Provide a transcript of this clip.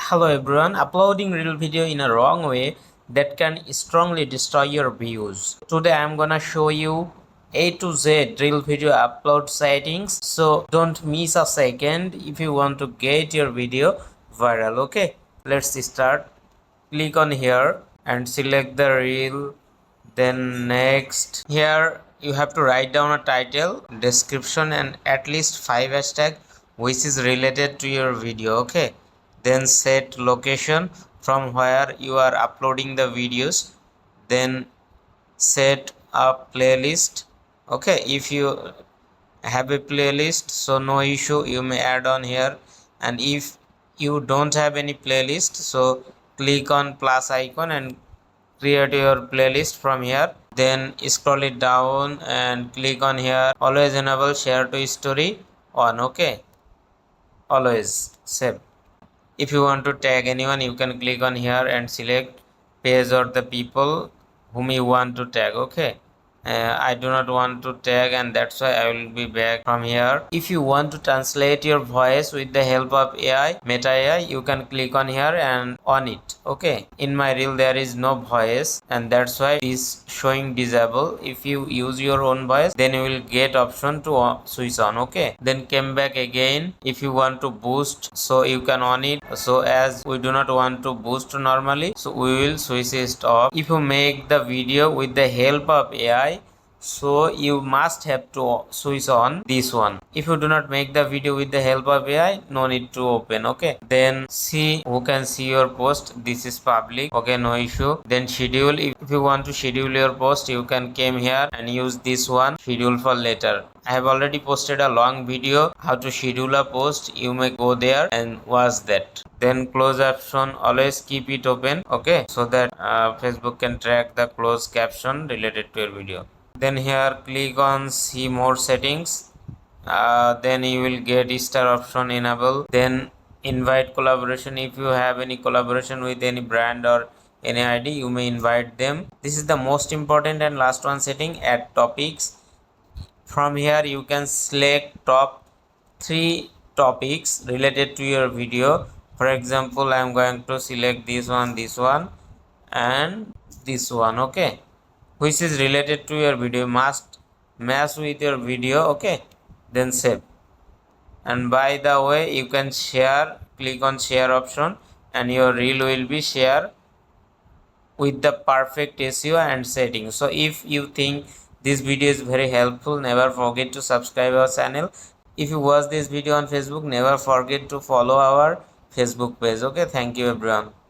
Hello everyone, uploading real video in a wrong way that can strongly destroy your views. Today I'm gonna show you A to Z real video upload settings, so don't miss a second if you want to get your video viral. Okay, let's start. Click on here and select the reel, then next. Here you have to write down a title, description and at least 5 hashtag which is related to your video. Okay, then set location from where you are uploading the videos, then set a playlist. Okay, if you have a playlist, so no issue, you may add on here. And if you don't have any playlist, so click on plus icon and create your playlist from here. Then scroll it down and click on here, always enable share to story on. Okay, always save. If you want to tag anyone, you can click on here and select page or the people whom you want to tag. Okay, I do not want to tag, and that's why I will be back from here. If you want to translate your voice with the help of AI, Meta AI, you can click on here and on it. Okay, in my reel there is no voice, and that's why it is showing disable. If you use your own voice, then you will get option to switch on. Okay, then come back again. If you want to boost, so you can on it. So as we do not want to boost normally, so we will switch it off. If you make the video with the help of AI, so you must have to switch on this one. If you do not make the video with the help of AI, no need to open. Okay, then see who can see your post. This is public. Okay, no issue. Then schedule. If you want to schedule your post, you can come here and use this one, schedule for later. I have already posted a long video how to schedule a post. You may go there and watch that. Then close option, always keep it open. Okay, so that Facebook can track the close caption related to your video. Then here click on see more settings. Then you will get star option enable. Then invite collaboration. If you have any collaboration with any brand or any ID, you may invite them. This is the most important and last one setting, add topics. From here you can select top 3 topics related to your video. For example, I am going to select this one and this one. Okay, which is related to your video, must match with your video. Okay, then save. And by the way, you can share, click on share option, and your reel will be shared with the perfect SEO and settings. So if you think this video is very helpful, never forget to subscribe our channel. If you watch this video on Facebook, never forget to follow our Facebook page. Okay, thank you everyone.